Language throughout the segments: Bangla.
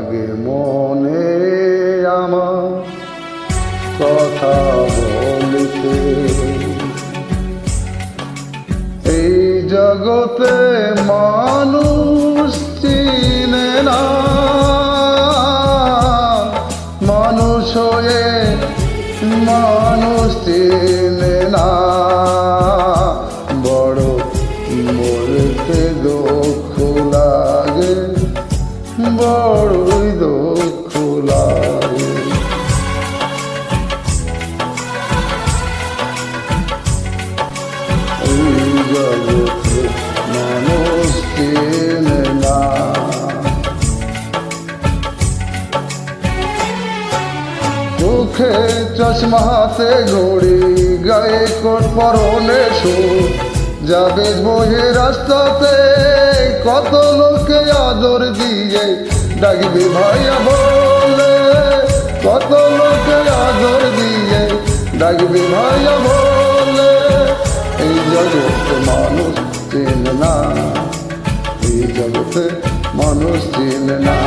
লাগে মনে আমার কথা বলতে। এই জগতে মানুষ চিনে না, মানুষ হয়ে মানুষ চিনে না। বড় বলতে দুঃখ লাগে, বড়ই দুঃখ লাগে। এই জগতে মানুষ চেনে না। চোখে চশমা হাতে ঘড়ি, গায়ে কোট পরনে সুট, যাবে বয়ে রাস্তাতে কত লোকে আদর দিয়ে ডাকবে ভাইয়া বলে, কত লোকে আদর দিয়ে ডাকবে ভাইয়া বলে। এই জগতে মানুষ চেনে না, এই জগতে মানুষ চেনে না।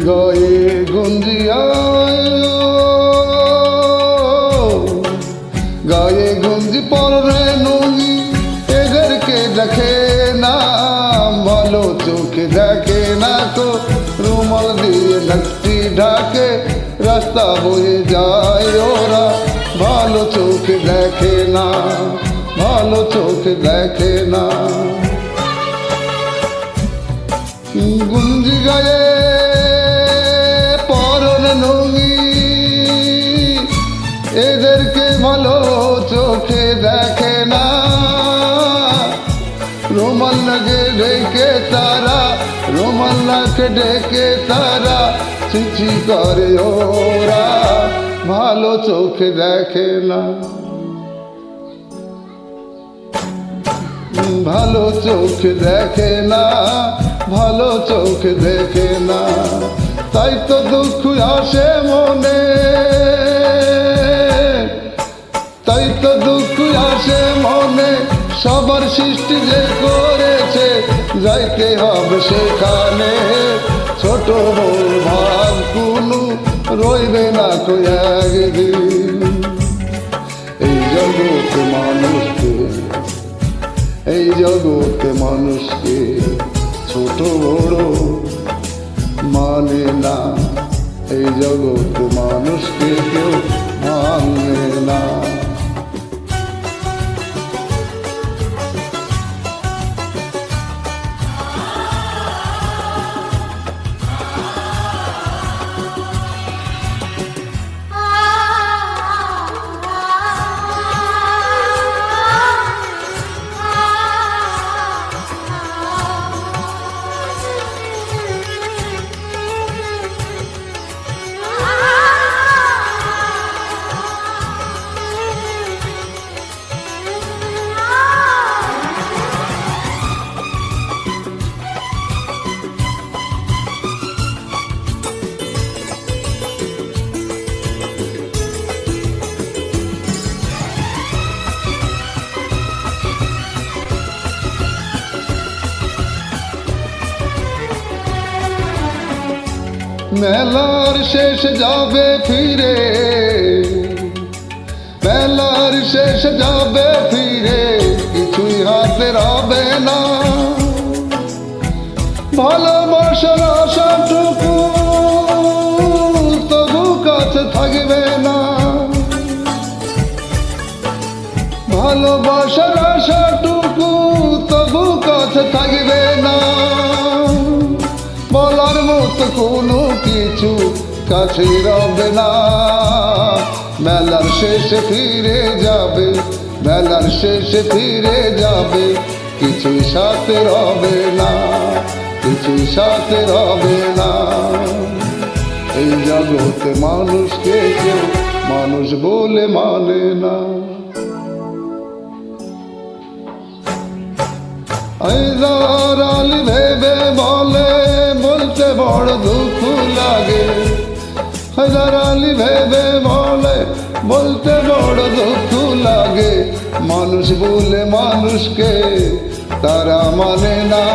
গায়ে গঞ্জিয়ায় গায়ে গঞ্জি পরে নুঙ্গি, এদেরকে দেখে না, ভালো চোখে দেখে না তো। রুমাল দিয়ে নাকটি ঢাকে রাস্তা বয়ে যায় ওরা, ভালো চোখে দেখে না, ভালো চোখে দেখে না। গুঞ্জি গায়ে নুঙ্গি, এদেরকে ভালো চোখে দেখে না। রুমাল নাকে ডেকে তারা, রুমাল নাকে ডেকে তারা চিঠি করে ওরা, ভালো চোখে দেখে না, ভালো চোখে দেখে না, ভালো চোখে দেখে না। তাই তো দুঃখ আসে মনে, তাই তো দুঃখ আসে মনে। সবার সৃষ্টি যে করেছে যাইতে হবে সেখানে, ছোট বড় ভাগ কোনো রইবে না তো একদিন। এই জগতে মানুষকে, এই জগতে মানুষকে ছোট বড় মানে না, এই জগতে মানুষকে কেউ মানে না। মেলার শেষ যাবে ফিরে, মেলার শেষ যাবে ফিরে, কিছুই হাতে রবে না। ভালোবাসার আশাটুকু তবু কাছে থাকবে না, ভালোবাসার আশা কোনো কিছু কাছে রবে না। মেলার শেষে ফিরে যাবে, মেলার শেষে ফিরে যাবে, কিছুই সাথে রবে না, কিছুই সাথে রবে না। এই জগতে মানুষকে কেউ মানুষ বলে মানে না। হায়দার আলী ভেবে বলে, বলতে বড় দুঃখ লাগে। হায়দার আলী ভেবে বলে, বলতে বড় দুঃখ লাগে। মানুষ বলে মানুষকে তারা মানে না।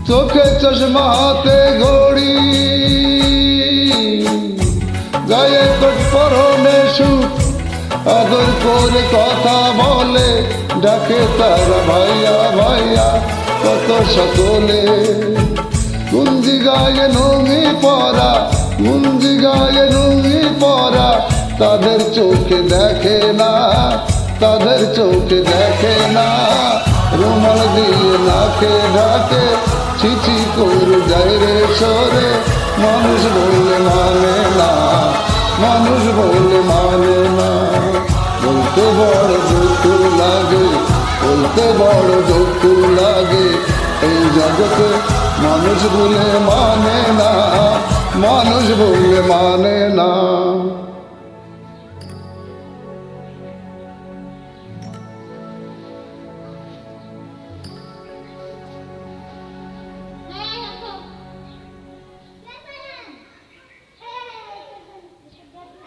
চোখে চশমা হাতে ঘড়ি, গায়ে কোট পরনে সুখ, আদর করে কথা বলে, ডাকে তারা ভাইয়া ভাইয়া কত সকলে। গুঞ্জি গায়ে নুঙ্গি পরা, গুঞ্জি গায়ে নুঙ্গি পরা, তাদের চোখে দেখে না, তাদের চোখে দেখে না। রুমাল দিয়ে নাকে ঢাকে, ছিছি করে যায় রে সরে। মানুষ বলে মানে না, মানুষ বলে মানে না। বলতে বড় দুঃখ লাগে, বলতে বড় দুঃখ লাগে। এই জগতে মানুষ বলে মানে না, মানুষ বলে মানে না।